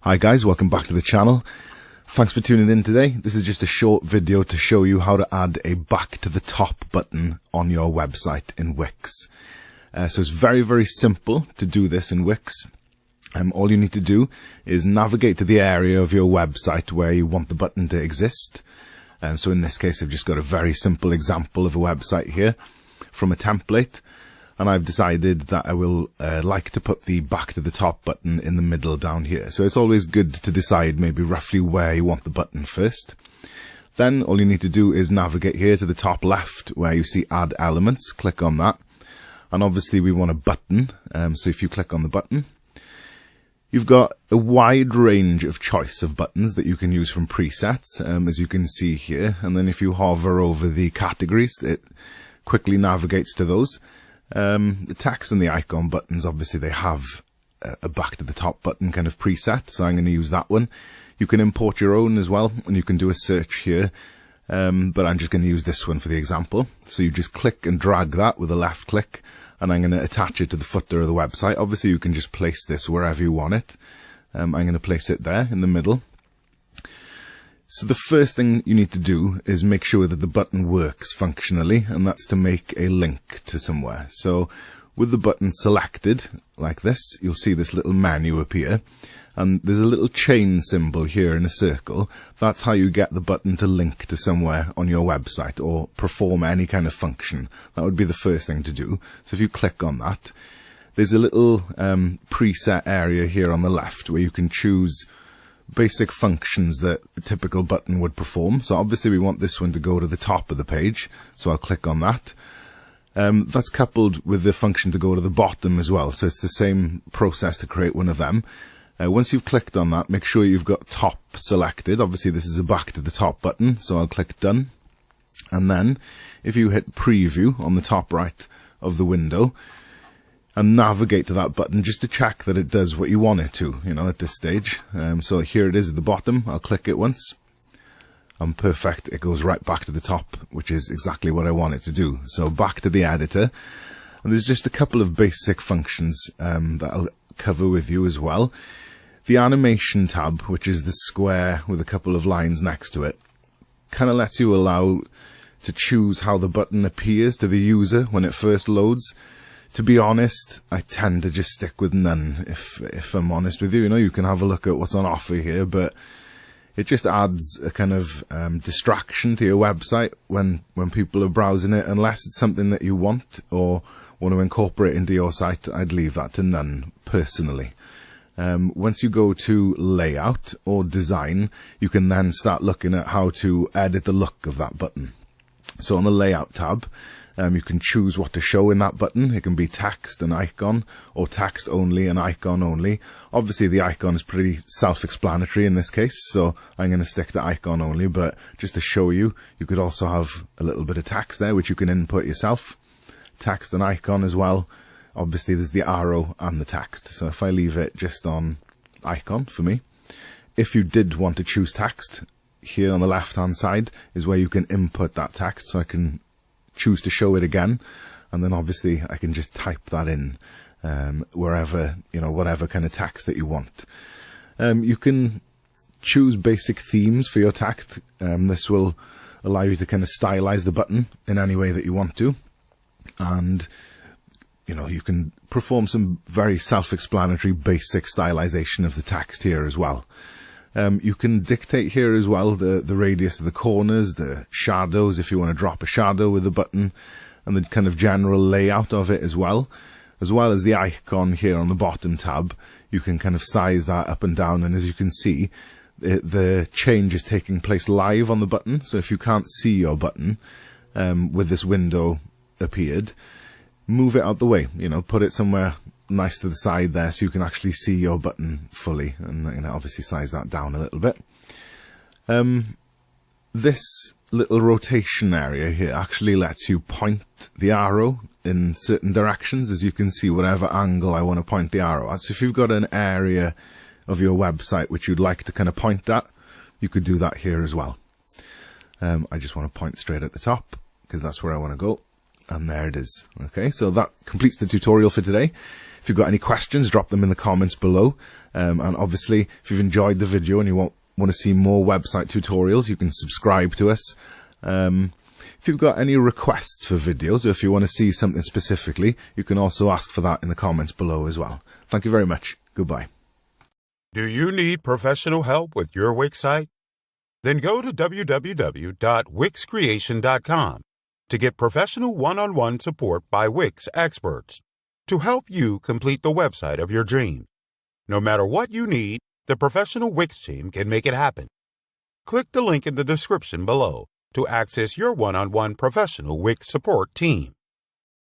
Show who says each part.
Speaker 1: Hi guys, welcome back to the channel. Thanks for tuning in today. This is just a short video to show you how to add a back to the top button on your website in Wix. So it's very simple to do this in Wix. All you need to do is navigate to the area of your website where you want the button to exist. So in this case I've just got a very simple example of a website here from a template. And I've decided that I will like to put the back to the top button in the middle down here. So it's always good to decide maybe roughly where you want the button first. Then all you need to do is navigate here to the top left where you see add elements. Click on that. And obviously we want a button. So if you click on the button, you've got a wide range of choice of buttons that you can use from presets, as you can see here. And then if you hover over the categories, it quickly navigates to those. The text and the icon buttons, obviously they have a back to the top button kind of preset, so I'm going to use that one. You can import your own as well, and you can do a search here, but I'm just going to use this one for the example. So you just click and drag that with a left click, and I'm going to attach it to the footer of the website. Obviously you can just place this wherever you want it. I'm going to place it there in the middle. So the first thing you need to do is make sure that the button works functionally, and that's to make a link to somewhere. So with the button selected like this, you'll see this little menu appear, and there's a little chain symbol here in a circle. That's how you get the button to link to somewhere on your website or perform any kind of function. That would be the first thing to do. So if you click on that, there's a little preset area here on the left where you can choose basic functions that a typical button would perform. So obviously we want this one to go to the top of the page, so I'll click on that. That's coupled with the function to go to the bottom as well, so it's the same process to create one of them. Once you've clicked on that, make sure you've got top selected. Obviously this is a back to the top button, so I'll click done. And then if you hit preview on the top right of the window and navigate to that button just to check that it does what you want it to, at this stage. So here it is at the bottom. I'll click it once. And perfect. It goes right back to the top, which is exactly what I want it to do. So back to the editor. And there's just a couple of basic functions that I'll cover with you as well. The animation tab, which is the square with a couple of lines next to it, kind of lets you allow to choose how the button appears to the user when it first loads. To be honest, I tend to just stick with none, if I'm honest with you. You can have a look at what's on offer here, but it just adds a kind of distraction to your website when people are browsing it. Unless it's something that you want or want to incorporate into your site, I'd leave that to none, personally. Once you go to layout or design, you can then start looking at how to edit the look of that button. So on the layout tab, you can choose what to show in that button. It can be text and icon, or text only and icon only. Obviously the icon is pretty self-explanatory in this case, so I'm going to stick to icon only, but just to show you, you could also have a little bit of text there which you can input yourself. Text and icon as well. Obviously there's the arrow and the text, so if I leave it just on icon for me. If you did want to choose text, here on the left hand side is where you can input that text, so I can choose to show it again, and then obviously I can just type that in wherever, whatever kind of text that you want. You can choose basic themes for your text. This will allow you to kind of stylize the button in any way that you want to, and you can perform some very self-explanatory basic stylization of the text here as well. You can dictate here as well the radius of the corners, the shadows if you want to drop a shadow with the button, and the kind of general layout of it as well as the icon here on the bottom tab. You can kind of size that up and down, and as you can see, the change is taking place live on the button. So if you can't see your button with this window appeared, move it out the way, put it somewhere nice to the side there so you can actually see your button fully, and I'm going to obviously size that down a little bit. This little rotation area here actually lets you point the arrow in certain directions, as you can see, whatever angle I want to point the arrow at. So if you've got an area of your website which you'd like to kind of point at, you could do that here as well. I just want to point straight at the top because that's where I want to go. And there it is. Okay, so that completes the tutorial for today. If you've got any questions, drop them in the comments below. And obviously, if you've enjoyed the video and you want to see more website tutorials, you can subscribe to us. If you've got any requests for videos, or if you want to see something specifically, you can also ask for that in the comments below as well. Thank you very much. Goodbye.
Speaker 2: Do you need professional help with your Wix site? Then go to www.wixcreation.com to get professional one-on-one support by Wix experts to help you complete the website of your dreams. No matter what you need, the professional Wix team can make it happen. Click the link in the description below to access your one-on-one professional Wix support team.